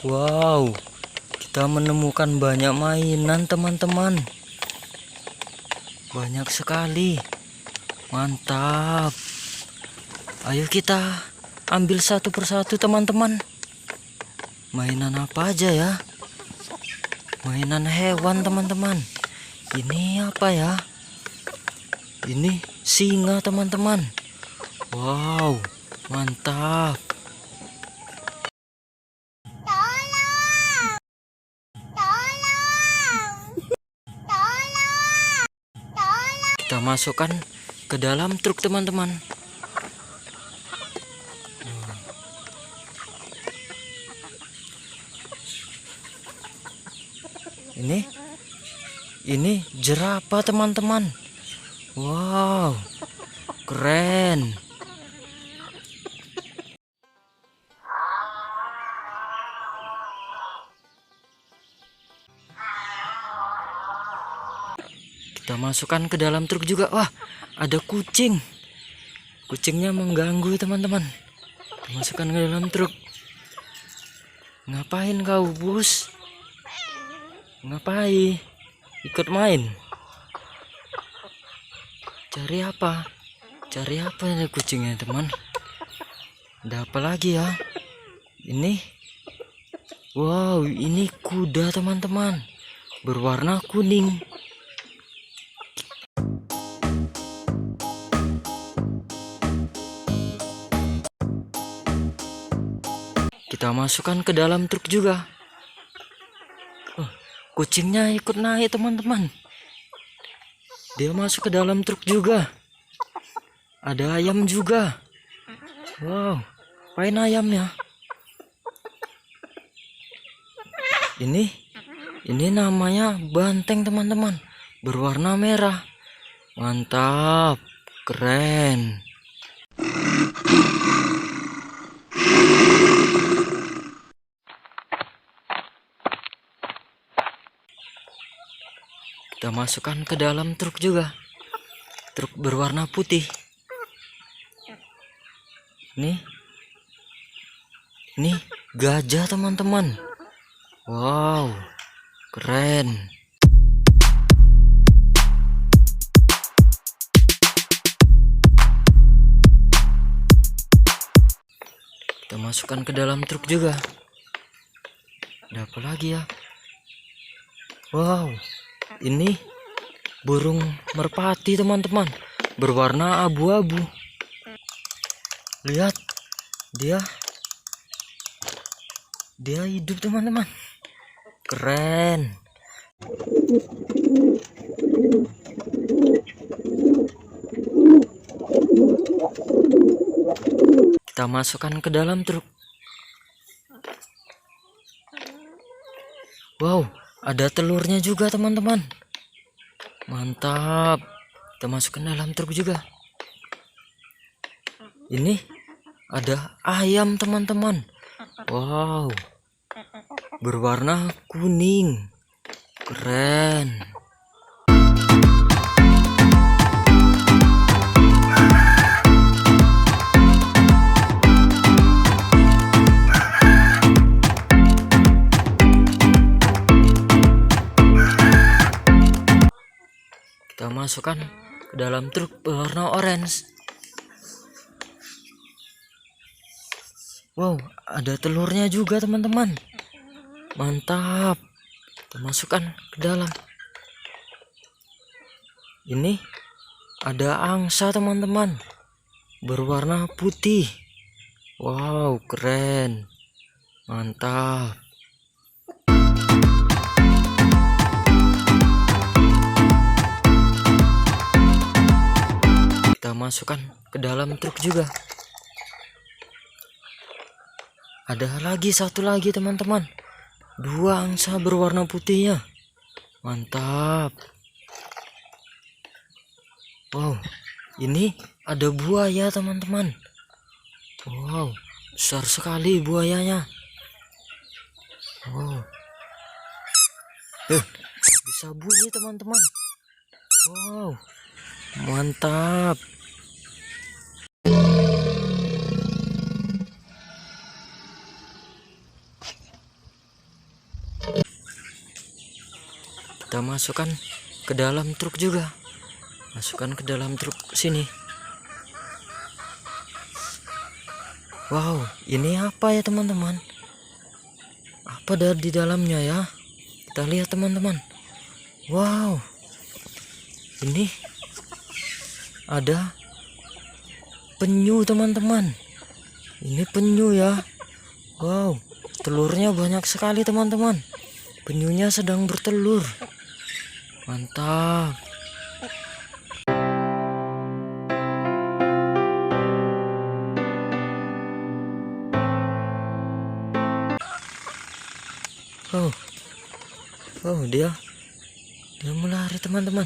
Wow, kita menemukan banyak mainan teman-teman. Banyak sekali. Mantap. Ayo kita ambil satu persatu teman-teman. Mainan apa aja ya? Mainan hewan teman-teman. Ini apa ya? Ini singa teman-teman. Wow, mantap. Kita masukkan ke dalam truk teman-teman. Ini jerapah teman-teman. Wow, keren. Kita masukkan ke dalam truk juga. Wah, ada kucing. Kucingnya mengganggu teman-teman. Kita masukkan ke dalam truk. Ngapain kau, Bus? Ngapain? Ikut main? Cari apa? Cari apa ya kucingnya, teman? Ada apa lagi ya? Ini? Wow, ini kuda teman-teman. Berwarna kuning. Kita masukkan ke dalam truk juga. Kucingnya ikut naik teman-teman. Dia masuk ke dalam truk juga. Ada ayam juga. Wow, apain ayamnya? Ini namanya banteng teman-teman. Berwarna merah. Mantap, keren. Kita masukkan ke dalam truk juga. Truk berwarna putih. Ini gajah teman-teman. Wow, keren. Kita masukkan ke dalam truk juga. Ada apa lagi ya? Wow, ini burung merpati teman-teman, berwarna abu-abu. Lihat, dia hidup teman-teman. Keren. Kita masukkan ke dalam truk. Wow, ada telurnya juga teman-teman. Mantap. Kita masukkan dalam truk juga. Ini ada ayam teman-teman. Wow, berwarna kuning. Keren. Kita masukkan ke dalam truk berwarna orange. Wow, ada telurnya juga teman-teman. Mantap. Kita masukkan ke dalam. Ini ada angsa teman-teman. Berwarna putih. Wow, keren. Mantap. Kita masukkan ke dalam truk juga. Ada lagi satu lagi teman-teman. Dua angsa berwarna putihnya. Mantap. Wow, ini ada buaya teman-teman. Wow, besar sekali buayanya. Wow, bisa bunyi teman-teman. Wow, mantap. kita masukkan ke dalam truk juga. Masukkan ke dalam truk sini. Wow, ini apa ya teman-teman? Apa dari di dalamnya ya? Kita lihat teman-teman. Wow, ini ada penyu teman-teman. Ini penyu ya. Wow, telurnya banyak sekali teman-teman. Penyunya sedang bertelur. Mantap. Dia melari teman-teman.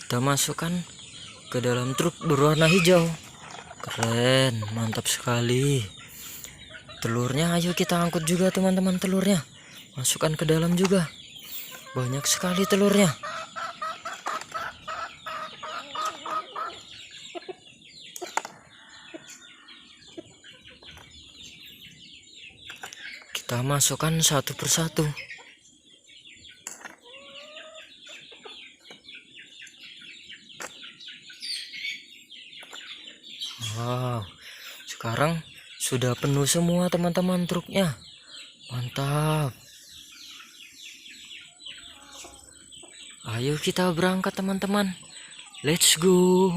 Kita masukkan ke dalam truk berwarna hijau. Keren, mantap sekali. Telurnya ayo kita angkut juga teman-teman, telurnya masukkan ke dalam juga. Banyak sekali telurnya. Kita masukkan satu persatu. Wow, sekarang sudah penuh semua teman-teman truknya. Mantap. Ayo kita berangkat teman-teman. Let's go.